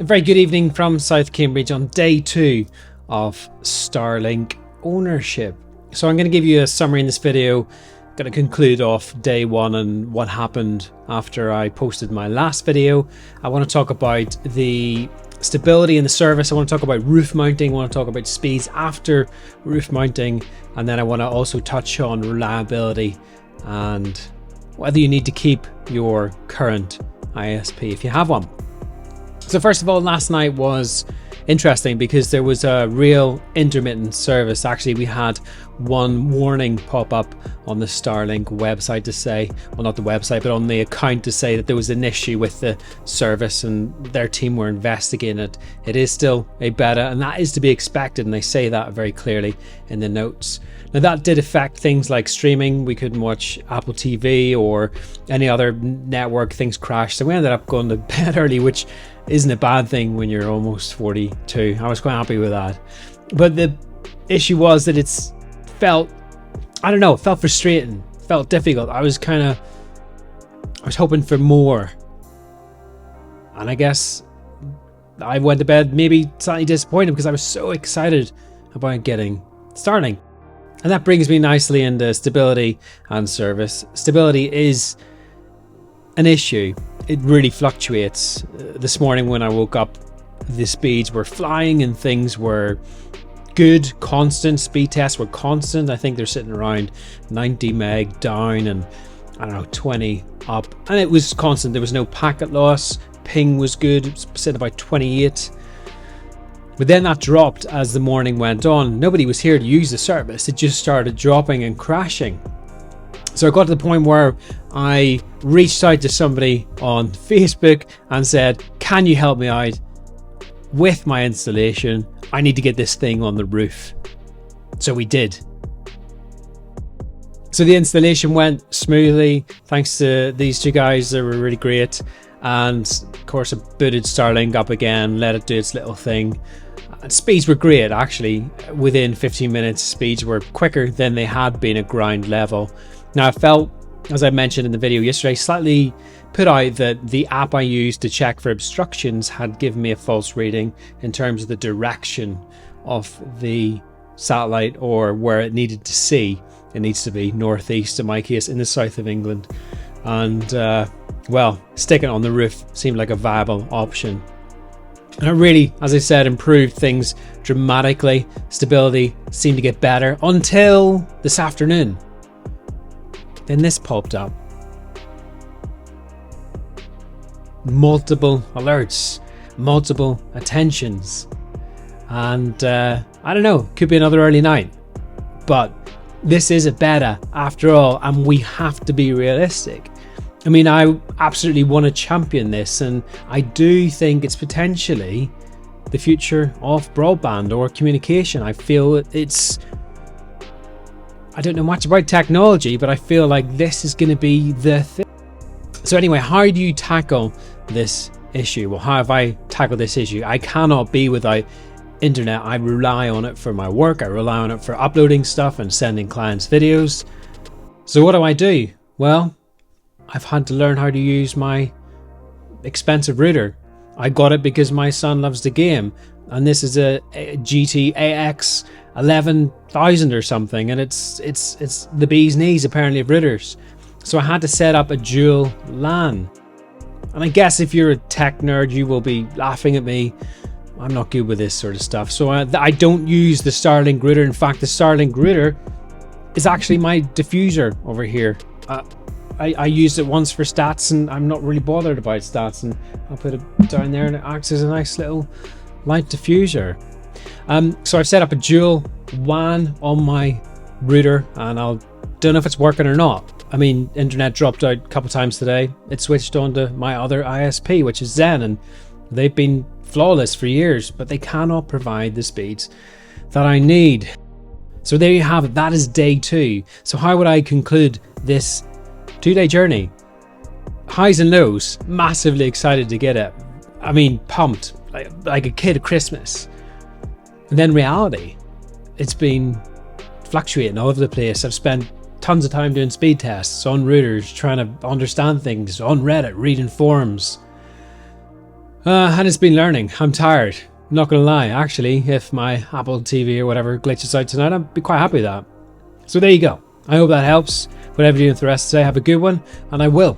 A very good evening from South Cambridge on day 2 of Starlink ownership. So I'm going to give you a summary in this video. I'm going to conclude off day 1 and what happened after I posted my last video. I want to talk about the stability in the service. I want to talk about roof mounting. I want to talk about speeds after roof mounting, and then I want to also touch on reliability and whether you need to keep your current ISP if you have one. So first of all, last night was interesting because there was a real intermittent service. Actually, we had one warning pop up on the Starlink website to say, well, not the website, but on the account to say that there was an issue with the service and their team were investigating it. It is still a beta and that is to be expected, and they say that very clearly in the notes. Now that did affect things like streaming. We couldn't watch Apple TV or any other network. Things crashed, so we ended up going to bed early, which isn't a bad thing when you're almost 42. I was quite happy with that. But the issue was that it felt frustrating, felt difficult. I was hoping for more. And I guess I went to bed maybe slightly disappointed because I was so excited about getting Starlink. And that brings me nicely into stability and service. Stability is an issue. It really fluctuates. This morning when I woke up, the speeds were flying and things were good, constant. Speed tests were constant. I think they're sitting around 90 meg down and 20 up. And it was constant. There was no packet loss. Ping was good. It was sitting about 28. But then that dropped as the morning went on. Nobody was here to use the service. It just started dropping and crashing. So I got to the point where I reached out to somebody on Facebook and said, can you help me out with my installation? I need to get this thing on the roof. So we did. So the installation went smoothly thanks to these two guys. They were really great. And of course I booted Starlink up again, let it do its little thing. And speeds were great actually. Within 15 minutes speeds were quicker than they had been at ground level. Now I felt, as I mentioned in the video yesterday, slightly put out that the app I used to check for obstructions had given me a false reading in terms of the direction of the satellite or where it needed to see. It needs to be northeast in my case, in the south of England. And well, sticking it on the roof seemed like a viable option. And it really, as I said, improved things dramatically. Stability seemed to get better until this afternoon. Then this popped up. Multiple alerts, multiple attentions. And I don't know, could be another early night. But this is a beta after all, and we have to be realistic. I mean, I absolutely want to champion this, and I do think it's potentially the future of broadband or communication. I feel I don't know much about technology, but I feel like this is going to be the thing. So anyway, how do you tackle this issue? Well, how have I tackled this issue? I cannot be without internet. I rely on it for my work. I rely on it for uploading stuff and sending clients videos. So what do? Well, I've had to learn how to use my expensive router. I got it because my son loves the game, and this is a GT-AX 11,000 or something, and it's the bee's knees apparently of routers. So I had to set up a Dual-WAN. And I guess if you're a tech nerd, you will be laughing at me. I'm not good with this sort of stuff. So I don't use the Starlink router. In fact, the Starlink router is actually my diffuser over here. I used it once for stats, and I'm not really bothered about stats, and I'll put it down there and it acts as a nice little light diffuser. So I've set up a Dual-WAN on my router, and I don't know if it's working or not. I mean, internet dropped out a couple times today. It switched on to my other ISP, which is Zen, and they've been flawless for years, but they cannot provide the speeds that I need. So there you have it. That is day 2. So how would I conclude this 2-day journey? Highs and lows. Massively excited to get it. I mean, pumped like a kid at Christmas. And then reality. It's been fluctuating all over the place. I've spent tons of time doing speed tests on routers, trying to understand things on Reddit, reading forums. And it's been learning. I'm tired. Not gonna lie, actually, if my Apple TV or whatever glitches out tonight, I'd be quite happy with that. So there you go. I hope that helps. Whatever you do for the rest of today, have a good one, and I will